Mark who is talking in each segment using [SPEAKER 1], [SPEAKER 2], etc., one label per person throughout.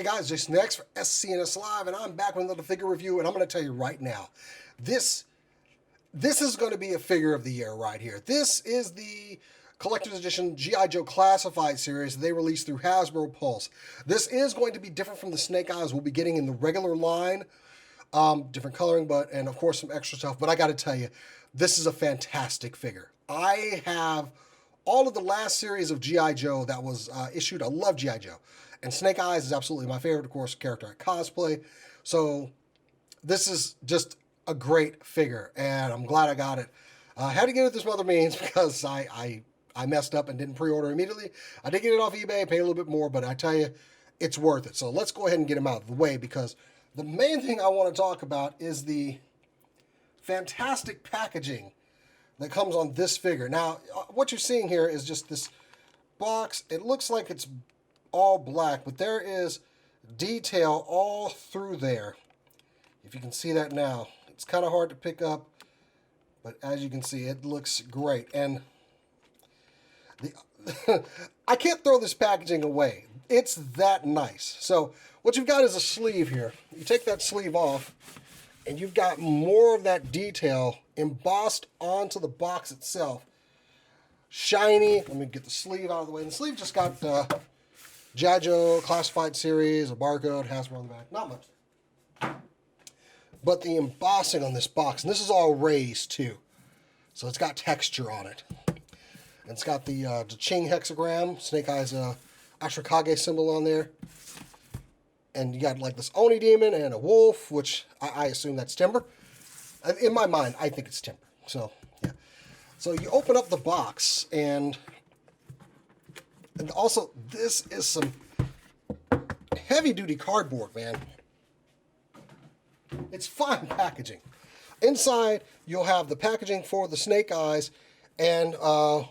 [SPEAKER 1] Hey guys, Jason X for SCNS Live, and I'm back with another figure review, and I'm going to tell you right now, this is going to be a figure of the year right here. This is the collector's edition G.I. Joe Classified series they released through Hasbro Pulse. This is going to be different from the Snake Eyes we'll be getting in the regular line. Different coloring, and of course some extra stuff, but I got to tell you, this is a fantastic figure. I have all of the last series of G.I. Joe that was issued. I love G.I. Joe. And Snake Eyes is absolutely my favorite, of course, character I cosplay. So this is just a great figure, and I'm glad I got it. I had to get it through some other means because I messed up and didn't pre-order immediately. I did get it off eBay, pay a little bit more, but I tell you, it's worth it. So let's go ahead and get him out of the way, because the main thing I want to talk about is the fantastic packaging that comes on this figure. Now, what you're seeing here is just this box. It looks like it's all black, but there is detail all through there. If you can see that now, it's kind of hard to pick up, but as you can see, it looks great. And I can't throw this packaging away. It's that nice. So what you've got is a sleeve here. You take that sleeve off, and you've got more of that detail embossed onto the box itself. Shiny. Let me get the sleeve out of the way. And the sleeve just got G.I. Joe Classified series, a barcode, Hasbro on the back. Not much. But the embossing on this box, and this is all raised too, so it's got texture on it. And it's got the Ching hexagram, Snake Eyes Ashikage symbol on there. And you got like this Oni demon and a wolf, which I assume that's timber. In my mind, I think it's timber. So, yeah. So you open up the box, and also this is some heavy-duty cardboard, man. It's fine packaging. Inside, you'll have the packaging for the Snake Eyes and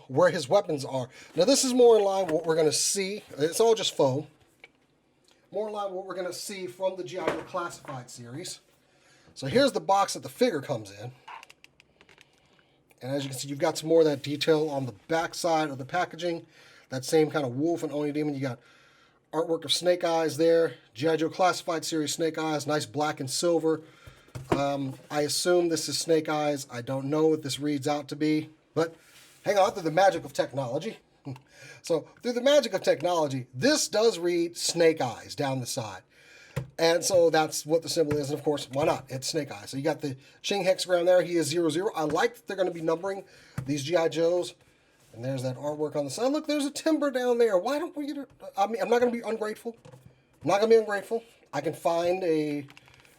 [SPEAKER 1] where his weapons are. Now, this is more in line with what we're going to see. It's all just foam. More in line with what we're going to see from the G.I. Joe Classified series. So here's the box that the figure comes in. And as you can see, you've got some more of that detail on the back side of the packaging. That same kind of wolf and Oni demon. You got artwork of Snake Eyes there. G.I. Joe Classified series Snake Eyes. Nice black and silver. I assume this is Snake Eyes. I don't know what this reads out to be. But hang on, through the magic of technology. So through the magic of technology, this does read Snake Eyes down the side. And so that's what the symbol is. And of course, why not? It's Snake Eyes. So you got the Ching hexagram there. He is 00. I like that they're going to be numbering these G.I. Joes. And there's that artwork on the side. Look, there's a timber down there. Why don't we get it? I mean, I'm not going to be ungrateful. I'm not going to be ungrateful. I can find a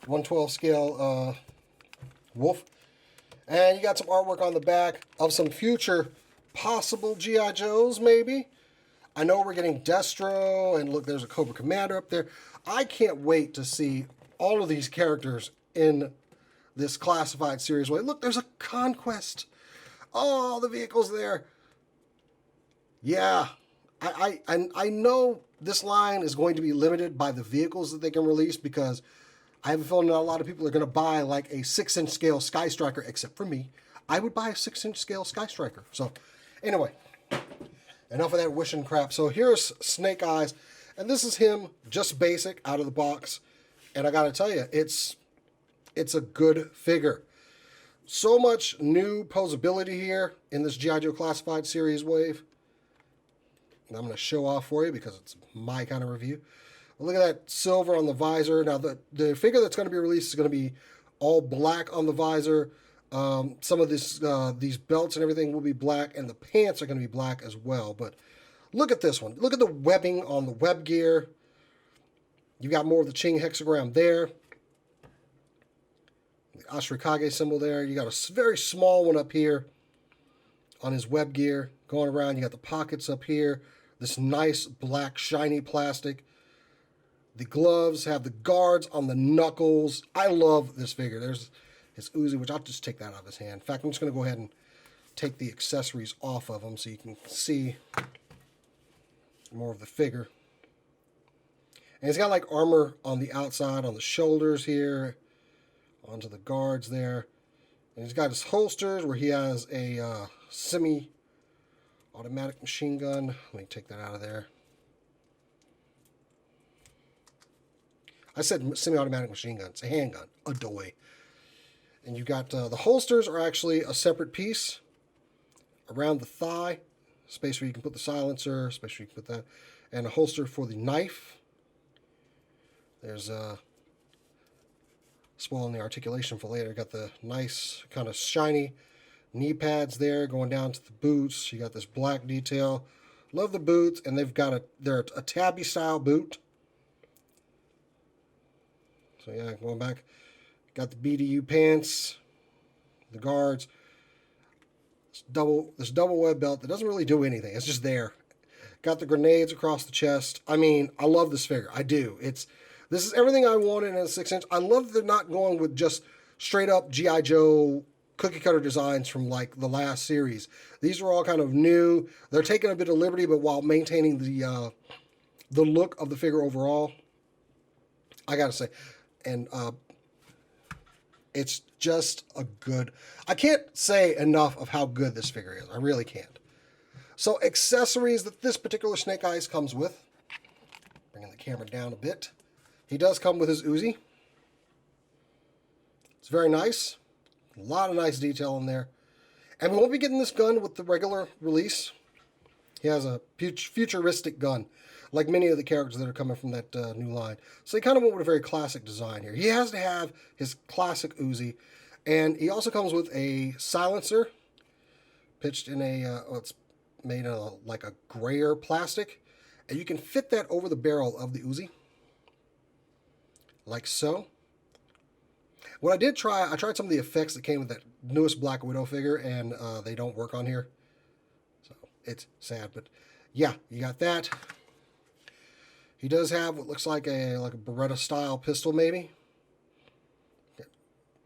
[SPEAKER 1] 1/12 scale wolf. And you got some artwork on the back of some future possible G.I. Joes, maybe. I know we're getting Destro, and look, there's a Cobra Commander up there. I can't wait to see all of these characters in this Classified series. Look, there's a Conquest. Oh, the vehicle's there. Yeah, I know this line is going to be limited by the vehicles that they can release, because I have a feeling that a lot of people are going to buy like a 6-inch scale Sky Striker, except for me. I would buy a 6-inch scale Sky Striker. So, anyway, enough of that wishing crap. So here's Snake Eyes, and this is him, just basic, out of the box. And I got to tell you, it's a good figure. So much new posability here in this G.I. Joe Classified series wave. And I'm going to show off for you because it's my kind of review. But look at that silver on the visor. Now, the figure that's going to be released is going to be all black on the visor. Some of these belts and everything will be black, and the pants are going to be black as well. But look at this one. Look at the webbing on the web gear. You've got more of the Ching hexagram there. The Ashikage symbol there. You got a very small one up here on his web gear going around. You got the pockets up here. This nice black shiny plastic. The gloves have the guards on the knuckles. I love this figure. There's his Uzi, which I'll just take that out of his hand. In fact, I'm just going to go ahead and take the accessories off of him so you can see more of the figure. And he's got like armor on the outside, on the shoulders here, onto the guards there. And he's got his holsters where he has a semi-automatic machine gun. Let me take that out of there. I said semi-automatic machine gun. It's a handgun, a doy. And you got the holsters are actually a separate piece around the thigh, space where you can put the silencer, space where you can put that, and a holster for the knife. There's spoiling the articulation for later. Got the nice kind of shiny knee pads there going down to the boots. You got this black detail. Love the boots, and they're a tabby style boot. So yeah, going back, got the BDU pants, the guards. This double web belt that doesn't really do anything. It's just there. Got the grenades across the chest. I mean, I love this figure. I do. This is everything I wanted in a 6-inch. I love that they're not going with just straight up G.I. Joe cookie cutter designs from like the last series. These are all kind of new. They're taking a bit of liberty, but while maintaining the look of the figure overall. I gotta say, and it's just a good. I can't say enough of how good this figure is. I really can't. So accessories that this particular Snake Eyes comes with. Bringing the camera down a bit. He does come with his Uzi. It's very nice. A lot of nice detail in there. And we won't be getting this gun with the regular release. He has a futuristic gun, like many of the characters that are coming from that new line. So he kind of went with a very classic design here. He has to have his classic Uzi. And he also comes with a silencer, pitched in it's made of like a grayer plastic. And you can fit that over the barrel of the Uzi. Like so. What I tried some of the effects that came with that newest Black Widow figure, and they don't work on here. So it's sad, but yeah, you got that. He does have what looks like a Beretta style pistol, maybe.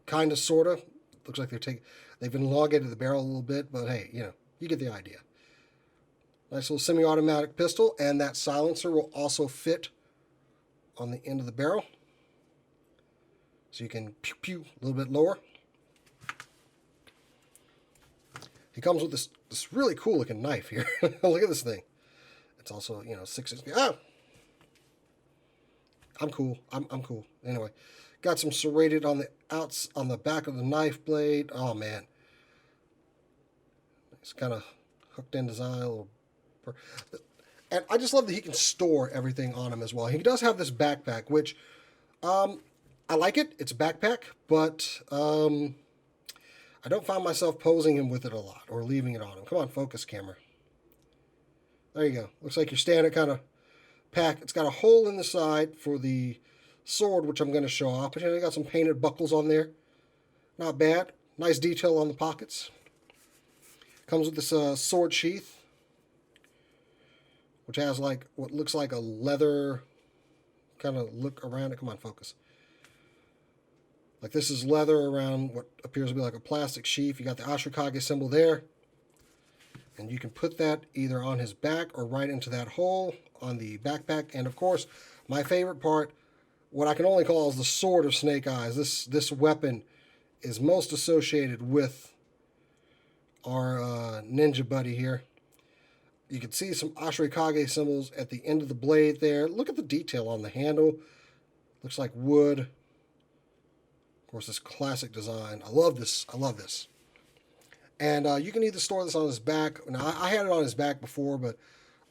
[SPEAKER 1] Kind of, sort of. Looks like they've elongated the barrel a little bit, but hey, you get the idea. Nice little semi-automatic pistol, and that silencer will also fit on the end of the barrel. So you can pew pew a little bit lower. He comes with this really cool looking knife here. Look at this thing. It's also 6 inches. Ah! I'm cool. I'm cool. Anyway, got some serrated on the back of the knife blade. Oh man, it's kind of hooked in design. And I just love that he can store everything on him as well. He does have this backpack, which I like it. It's a backpack, but I don't find myself posing him with it a lot or leaving it on him. Come on, focus camera. There you go. Looks like your standard kind of pack. It's got a hole in the side for the sword, which I'm going to show off. But you got some painted buckles on there. Not bad. Nice detail on the pockets. Comes with this sword sheath, which has like what looks like a leather kind of look around it. Come on, focus. Like this is leather around what appears to be like a plastic sheath. You got the Ashikage symbol there. And you can put that either on his back or right into that hole on the backpack. And of course, my favorite part, what I can only call is the sword of Snake Eyes. This weapon is most associated with our ninja buddy here. You can see some Ashikage symbols at the end of the blade there. Look at the detail on the handle. Looks like wood. Of course, this classic design. I love this. I love this. And you can either store this on his back. Now, I had it on his back before, but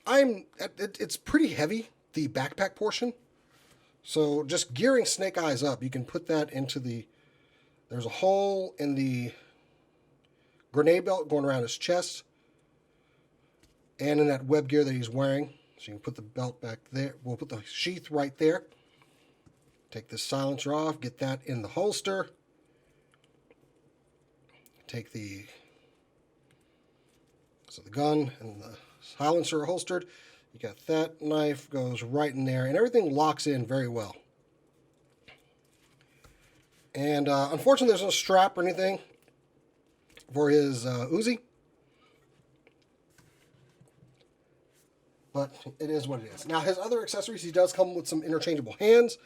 [SPEAKER 1] it's pretty heavy, the backpack portion. So just gearing Snake Eyes up, you can put that into there's a hole in the grenade belt going around his chest and in that web gear that he's wearing. So you can put the belt back there. We'll put the sheath right there. Take this silencer off, get that in the holster. Take the gun and the silencer holstered. You got that knife, goes right in there, and everything locks in very well. And unfortunately, there's no strap or anything for his Uzi. But it is what it is. Now, his other accessories, he does come with some interchangeable hands.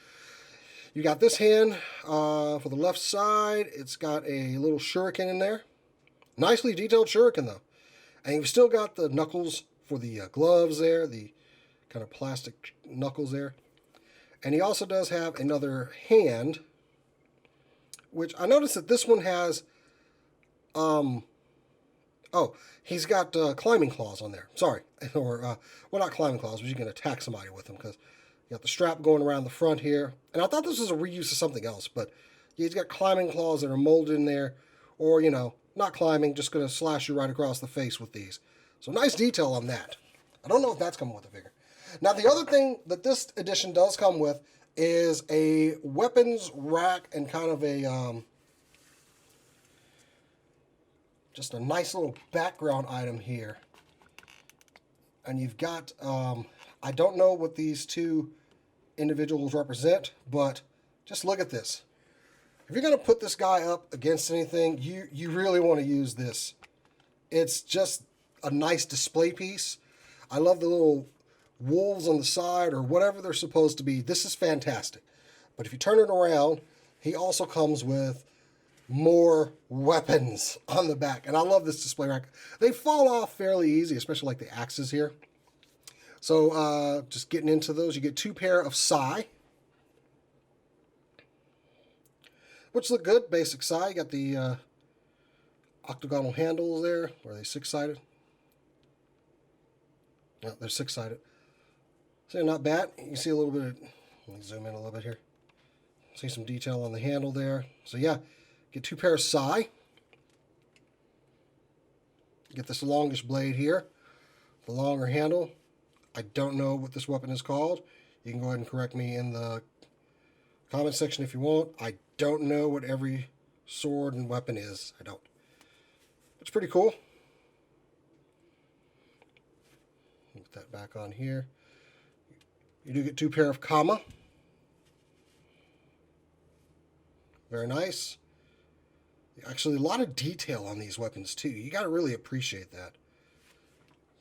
[SPEAKER 1] You got this hand for the left side. It's got a little shuriken in there. Nicely detailed shuriken, though. And you've still got the knuckles for the gloves there, the kind of plastic knuckles there. And he also does have another hand, which I noticed that this one has, oh, he's got climbing claws on there. Sorry. Or, well, not climbing claws, but you can attack somebody with them because you got the strap going around the front here. And I thought this was a reuse of something else, but yeah, he's got climbing claws that are molded in there. Or, you know, not climbing, just going to slash you right across the face with these. So nice detail on that. I don't know if that's coming with the figure. Now, the other thing that this edition does come with is a weapons rack and kind of a, just a nice little background item here. And you've got, I don't know what these two individuals represent, but just look at this. If you're going to put this guy up against anything, you really want to use this. It's just a nice display piece. I love the little wolves on the side or whatever they're supposed to be. This is fantastic. But if you turn it around, he also comes with more weapons on the back. And I love this display rack. They fall off fairly easy, especially like the axes here. So just getting into those, you get 2 pair of sai, which look good, basic sai. You got the octagonal handles there. Or are they 6-sided? No, they're 6-sided. So not bad. You can see a little bit of, let me zoom in a little bit here. See some detail on the handle there. So yeah, get 2 pair of sai. Get this longish blade here, the longer handle. I don't know what this weapon is called. You can go ahead and correct me in the comment section if you want. I don't know what every sword and weapon is. I don't. It's pretty cool. Put that back on here. You do get 2 pair of kama. Very nice. Actually, a lot of detail on these weapons too. You got to really appreciate that.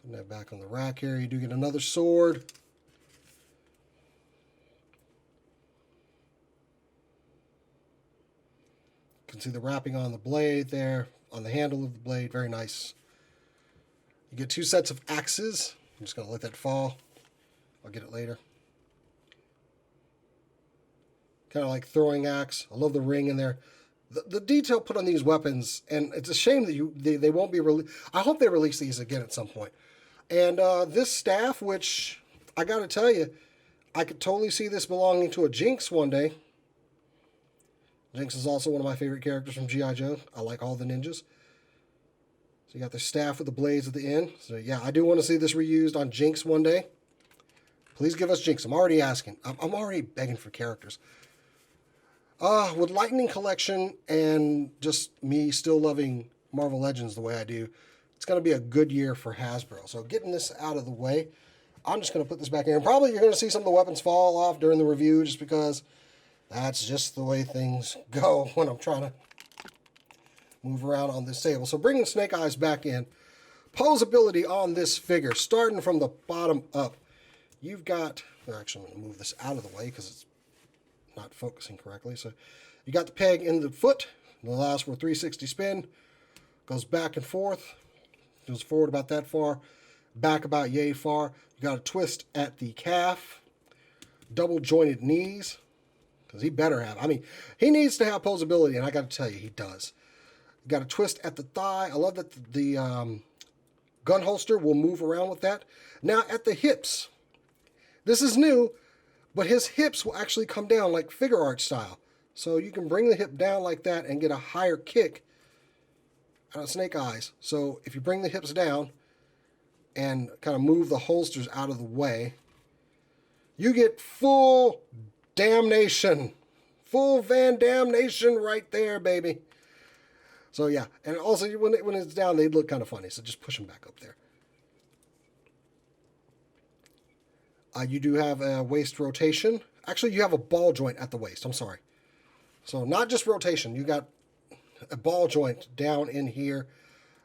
[SPEAKER 1] Putting that back on the rack here. You do get another sword. You can see the wrapping on the blade there, on the handle of the blade. Very nice. You get 2 sets of axes. I'm just going to let that fall. I'll get it later. Kind of like throwing axe. I love the ring in there. The detail put on these weapons, and it's a shame that they won't be released. I hope they release these again at some point. And this staff, which I got to tell you, I could totally see this belonging to a Jinx one day. Jinx is also one of my favorite characters from G.I. Joe. I like all the ninjas. So you got the staff with the blades at the end. So yeah, I do want to see this reused on Jinx one day. Please give us Jinx. I'm already asking. I'm already begging for characters. With Lightning Collection and just me still loving Marvel Legends the way I do, it's going to be a good year for Hasbro. So getting this out of the way, I'm just going to put this back in. And probably you're going to see some of the weapons fall off during the review just because that's just the way things go when I'm trying to move around on this table. So bringing Snake Eyes back in, posability on this figure, starting from the bottom up. You've got, actually I'm going to move this out of the way because it's not focusing correctly. So you got the peg in the foot. It allows for a 360 spin. Goes back and forth. Goes forward about that far. Back about yay far. You got a twist at the calf. Double jointed knees. Because he better have. I mean, he needs to have posability, and I got to tell you, he does. You got a twist at the thigh. I love that the gun holster will move around with that. Now at the hips. This is new. But his hips will actually come down like figure art style. So you can bring the hip down like that and get a higher kick out of Snake Eyes. So if you bring the hips down and kind of move the holsters out of the way, you get full damnation. Full Van Damnation right there, baby. So yeah, and also when it's down, they look kind of funny. So just push them back up there. You do have a waist rotation. Actually, you have a ball joint at the waist. I'm sorry. So not just rotation. You got a ball joint down in here.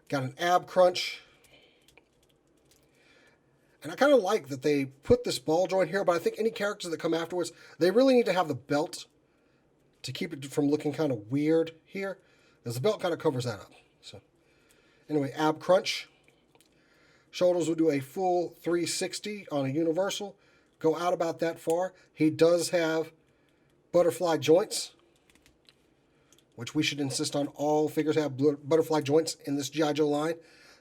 [SPEAKER 1] Got an ab crunch. And I kind of like that they put this ball joint here, but I think any characters that come afterwards, they really need to have the belt to keep it from looking kind of weird here, because the belt kind of covers that up. So anyway, ab crunch. Shoulders will do a full 360 on a universal. go out about that far. He does have butterfly joints, which we should insist on all figures have butterfly joints in this G.I. Joe line.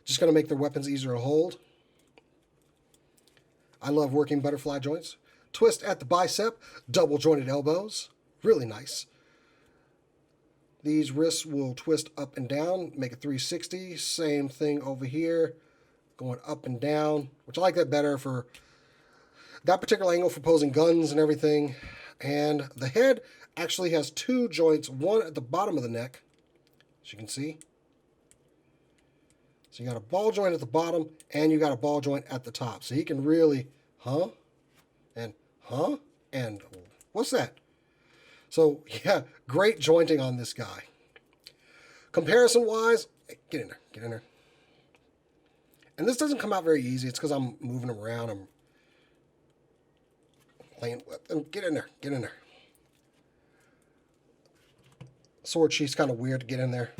[SPEAKER 1] Just going to make their weapons easier to hold. I love working butterfly joints. Twist at the bicep, double jointed elbows. Really nice. These wrists will twist up and down, make a 360. Same thing over here, going up and down, which I like that better for that particular angle for posing guns and everything. And the head actually has two joints, one at the bottom of the neck, as you can see. So you got a ball joint at the bottom, and you got a ball joint at the top. So he can really, and what's that? So yeah, great jointing on this guy. Comparison-wise, get in there. And this doesn't come out very easy. It's because I'm moving him around. I'm playing with him. Get in there. Sword sheath's kind of weird to get in there.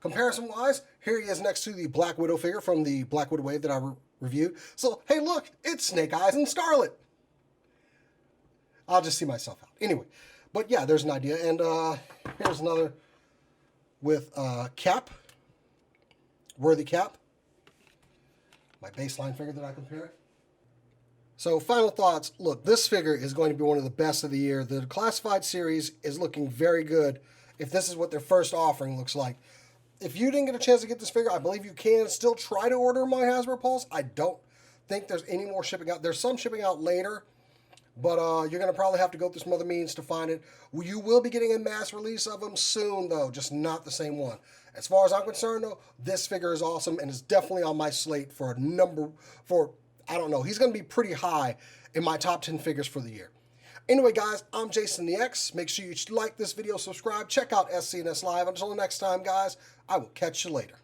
[SPEAKER 1] Comparison-wise, here he is next to the Black Widow figure from the Black Widow wave that I reviewed. So, hey, look, it's Snake Eyes and Scarlet. I'll just see myself out. Anyway, but yeah, there's an idea. And here's another with Cap, Worthy Cap, my baseline figure that I compare. So, final thoughts. Look, this figure is going to be one of the best of the year. The Classified series is looking very good if this is what their first offering looks like. If you didn't get a chance to get this figure, I believe you can still try to order my Hasbro Pulse. I don't think there's any more shipping out. There's some shipping out later, but you're going to probably have to go through some other means to find it. You will be getting a mass release of them soon, though, just not the same one. As far as I'm concerned, though, this figure is awesome and is definitely on my slate for I don't know, he's going to be pretty high in my top 10 figures for the year. Anyway, guys, I'm Jason the X. Make sure you like this video, subscribe, check out SCNS Live. Until next time, guys, I will catch you later.